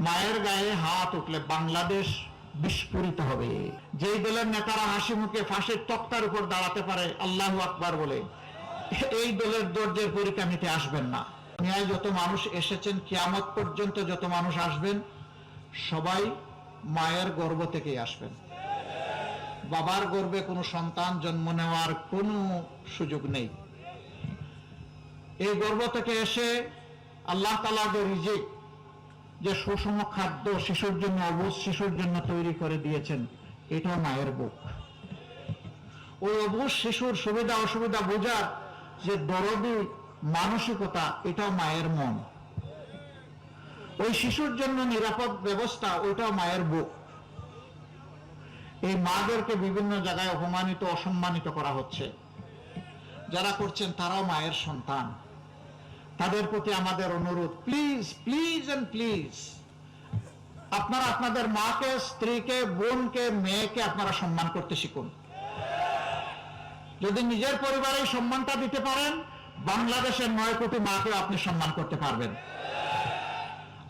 মায়ের গায়ে হাত উঠলে বাংলাদেশ বিস্ফোরিত হবে। যেই দলের নেতারা হাসি মুখে ফাঁসির তক্তার উপর দাঁড়াতে পারে আল্লাহু আকবার বলে, এই দলের ধৈর্যের পরীক্ষা নিতে আসবেন না। দুনিয়ায় যত মানুষ এসেছেন, কিয়ামত পর্যন্ত যত মানুষ আসবেন, সবাই মায়ের গর্ভ থেকেই আসবেন। বাবার গর্ভে কোনো সন্তান জন্ম নেওয়ার কোনো সুযোগ নেই। এই গর্ভ থেকে এসে আল্লাহ তাআলা যে রিজিক, যে সুষম খাদ্য শিশুর জন্য, অবুঝ শিশুর জন্য তৈরি করে দিয়েছেন, এটাও মায়ের বুক। ওই অবুঝ শিশুর সুবিধা অসুবিধা বোঝার যে দরদি মানসিকতা, এটাও মায়ের মন। ওই শিশুর জন্য নিরাপদ ব্যবস্থা, ওইটাও মায়ের বুক। এই মাদেরকে বিভিন্ন জায়গায় অপমানিত অসম্মানিত করা হচ্ছে। যারা করছেন তারাও মায়ের সন্তান। তাদের প্রতি আমাদের অনুরোধ, প্লিজ প্লিজ এন্ড প্লিজ, আপনারা আপনাদের মাকে, স্ত্রীকে, বোনকে, মেয়েকে আপনারা সম্মান করতে শিখুন। যদি নিজের পরিবারে সম্মানটা দিতে পারেন, বাংলাদেশের 9 কোটি মাকে আপনি সম্মান করতে পারবেন।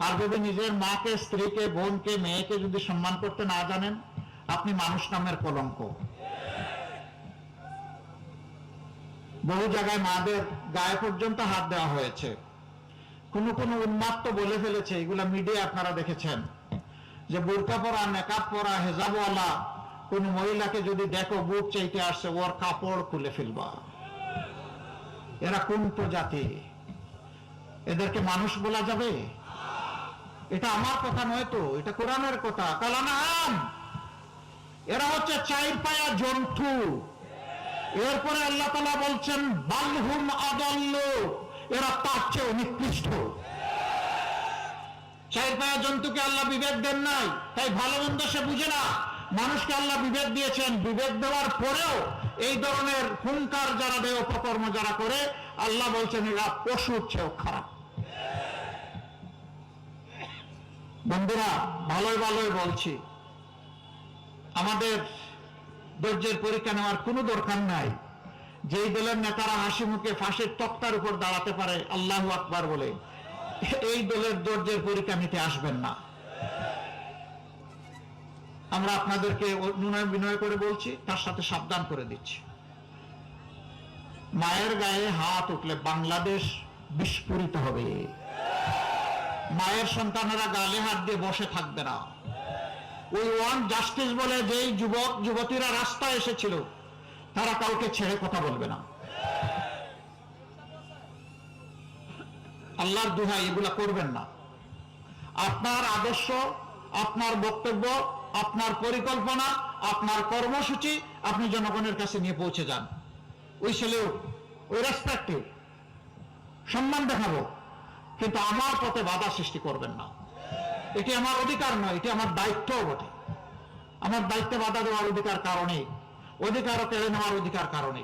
আর যদি নিজের মাকে, স্ত্রীকে, বোনকে, মেয়েকে যদি সম্মান করতে না জানেন, আপনি মানুষ নামের কলঙ্ক। বহু জায়গায় মাদের গায়ে পর্যন্ত হাত দেওয়া হয়েছে। কোন কোন উন্মাত্ত বলে ফেলেছে, এগুলা মিডিয়া আপনারা দেখেছেন, যে বোরকা পরা, নেকাব পরা, হেজাবওয়ালা কোন মহিলাকে যদি দেখো বুক চাইতে আসছে, ওর কাপড় খুলে ফেলবা। এরা কোন প্রজাতি? এদেরকে মানুষ বলা যাবে? এটা আমার কথা নয় তো, এটা কোরআনের কথা। কালানাম, এরা হচ্ছে 4 পায়া জন্তু। এরপরে আল্লাহ তাআলা বলছেন বালহুম আদাল্লু, এরা তার চেয়ে নিকৃষ্ট। 4 পায়া জন্তুকে আল্লাহ বিবেক দেন নাই, তাই ভালো মন্দ সে বুঝে না। মানুষকে আল্লাহ বিবেক দিয়েছেন, বিবেক দেওয়ার পরেও এই ধরনের হুঙ্কার যারা দেয়, অপকর্ম যারা করে, আল্লাহ বলছেন এরা পশুর চেয়েও খারাপ। বন্ধুরা, ভালোই ভালোই বলছি, আমাদের ধৈর্যের পরীক্ষা নেওয়ার কোনো দরকার নাই। যেই দলের নেতারা হাসি মুখে ফাঁসির তক্তার উপর দাঁড়াতে পারে আল্লাহু আকবার বলে, এই দলের ধৈর্যের পরীক্ষা নিতে আসবেন না। আমরা আপনাদেরকে অনুনয় বিনয় করে বলছি, তার সাথে সাবধান করে দিচ্ছি। মায়ের গায়ে হাত উঠলে বাংলাদেশ বিস্ফোরিত হবে। মায়ের সন্তানেরা গালে হাত দিয়ে বসে থাকবে না। ওই ওয়ান জাস্টিস বলে যেই যুবক যুবতীরা রাস্তায় এসেছিল, তারা কাউকে ছেড়ে কথা বলবে না। আল্লাহর দোহাই, এগুলা করবেন না। আপনার আদর্শ, আপনার বক্তব্য, আপনার পরিকল্পনা, আপনার কর্মসূচি আপনি জনগণের কাছে নিয়ে পৌঁছে যান। ওই ছেলেও ওই রেসপেক্টিভ সম্মান দেখাবো, কিন্তু আমার পথে বাধা সৃষ্টি করবেন না। এটি আমার অধিকার নয়, এটি আমার দায়িত্বও বটে। আমার দায়িত্বে বাধা দেওয়ার অধিকার কারণে, অধিকারও কেড়ে নেওয়ার অধিকার কারণে।